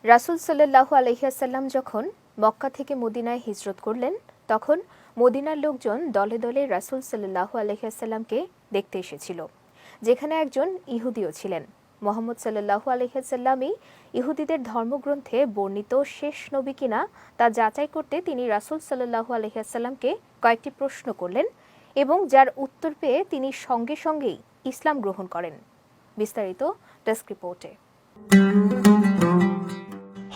রাসূল সাল্লাল্লাহু আলাইহি ওয়াসাল্লাম যখন মক্কা থেকে মদিনায় হিজরত করলেন, তখন মদিনার লোকজন দলে দলে রাসূল সাল্লাল্লাহু আলাইহি ওয়াসাল্লামকে দেখতে এসেছিল, যেখানে একজন ইহুদিও ছিলেন। মুহাম্মদ সাল্লাল্লাহু আলাইহি ওয়াসাল্লামই ইহুদিদের ধর্মগ্রন্থে বর্ণিত শেষ নবী কিনা তা যাচাই করতে তিনি রাসূল সাল্লাল্লাহু আলাইহি ওয়াসাল্লামকে কয়েকটি প্রশ্ন করলেন এবং যার উত্তর পেয়ে তিনি সঙ্গে সঙ্গেই ইসলাম গ্রহণ করেন। বিস্তারিত ডেস্ক রিপোর্টে।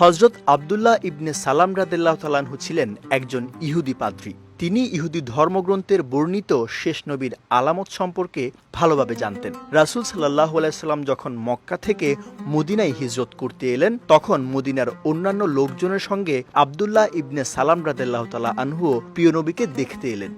হযরত আব্দুল্লাহ ইবনে সালাম রাদিয়াল্লাহু তাআলা আনহু ছিলেন একজন ইহুদি পাদ্রী। তিনি ইহুদি ধর্মগ্রন্থের বর্ণিত শেষ নবীর আলামত সম্পর্কে ভালোভাবে জানতেন। রাসূল সাল্লাল্লাহু আলাইহি সাল্লাম যখন মক্কা থেকে মদিনায় হিজরত করতে এলেন, তখন মদিনার অন্যান্য লোকজনের সঙ্গে আব্দুল্লাহ ইবনে সালাম রাদিয়াল্লাহু তাআলা আনহু প্রিয় নবীকে দেখতে এলেন।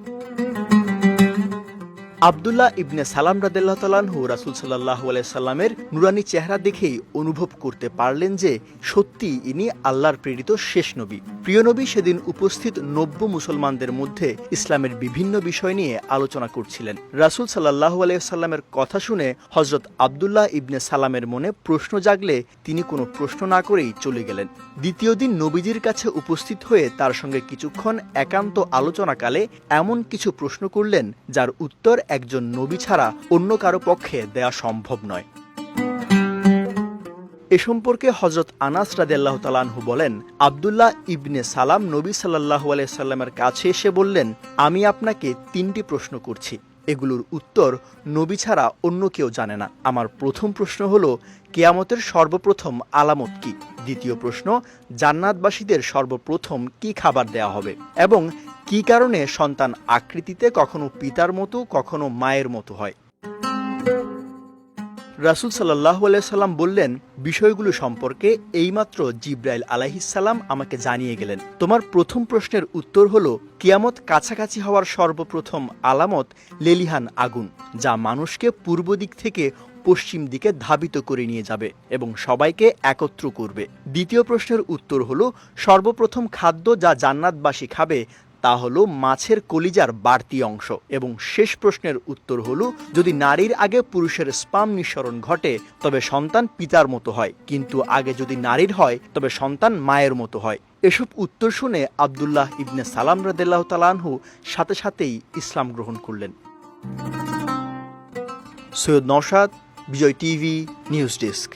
আব্দুল্লাহ ইবনে সালাম রাদিয়াল্লাহু তাআলা আনহু রাসূল সাল্লাল্লাহু আলাইহি সাল্লামের নুরানি চেহারা দেখেই অনুভব করতে পারলেন যে সত্যি ইনি আল্লাহর প্রেরিত শেষ নবী। প্রিয় নবী সেদিন উপস্থিত নব্য মুসলমানদের মধ্যে ইসলামের বিভিন্ন বিষয় নিয়ে আলোচনা করছিলেন। রাসূল সাল্লাল্লাহু আলাইহি সাল্লামের কথা শুনে হযরত আব্দুল্লাহ ইবনে সালামের মনে প্রশ্ন জাগলে তিনি কোনো প্রশ্ন না করেই চলে গেলেন। দ্বিতীয় দিন নবীজির কাছে উপস্থিত হয়ে তার সঙ্গে কিছুক্ষণ একান্ত আলোচনাকালে এমন কিছু প্রশ্ন করলেন যার উত্তর একজন নবী ছাড়া অন্য কারো পক্ষে দেয়া সম্ভব নয়। এ সম্পর্কে হযরত আনাস রাদিয়াল্লাহু তাআলা আনহু বলেন, আব্দুল্লাহ ইবনে সালাম নবী সাল্লাল্লাহু আলাইহি সাল্লামের কাছে এসে বললেন, আমি আপনাকে 3টি প্রশ্ন করছি, এগুলোর উত্তর নবী ছাড়া অন্য কেউ জানে না। আমার প্রথম প্রশ্ন হলো, কিয়ামতের সর্বপ্রথম আলামত কি? দ্বিতীয় প্রশ্ন, জান্নাতবাসীদের সর্বপ্রথম কি খাবার দেয়া হবে এবং কি কারণে সন্তান আকৃতিতে কখনো পিতার মতো কখনো মায়ের মতো হয়? রাসূল সাল্লাল্লাহু আলাইহি সাল্লাম বললেন, বিষয়গুলো সম্পর্কে এইমাত্র জিবরাইল আলাইহিস সালাম আমাকে জানিয়ে গেলেন। তোমার প্রথম প্রশ্নের উত্তর হলো, কিয়ামত কাছাকাছি হওয়ার সর্বপ্রথম আলামত লেলিহান আগুন, যা মানুষকে পূর্ব দিক থেকে পশ্চিম দিকে ধাবিত করে নিয়ে যাবে এবং সবাইকে একত্র করবে। দ্বিতীয় প্রশ্নের উত্তর হলো, সর্বপ্রথম খাদ্য যা জান্নাতবাসী খাবে তা হলো মাছের কলিজার বাড়তি অংশ। এবং শেষ প্রশ্নের উত্তর হলো, যদি নারীর আগে পুরুষের স্পাম নিঃসরণ ঘটে তবে সন্তান পিতার মতো হয়, কিন্তু আগে যদি নারীর হয় তবে সন্তান মায়ের মতো হয়। এসব উত্তর শুনে আব্দুল্লাহ ইবনে সালাম রাদিয়াল্লাহু তাআলা আনহু সাথে সাথেই ইসলাম গ্রহণ করলেন। সৈয়দ নওশাদ, বিজয় টিভি, নিউজ ডেস্ক।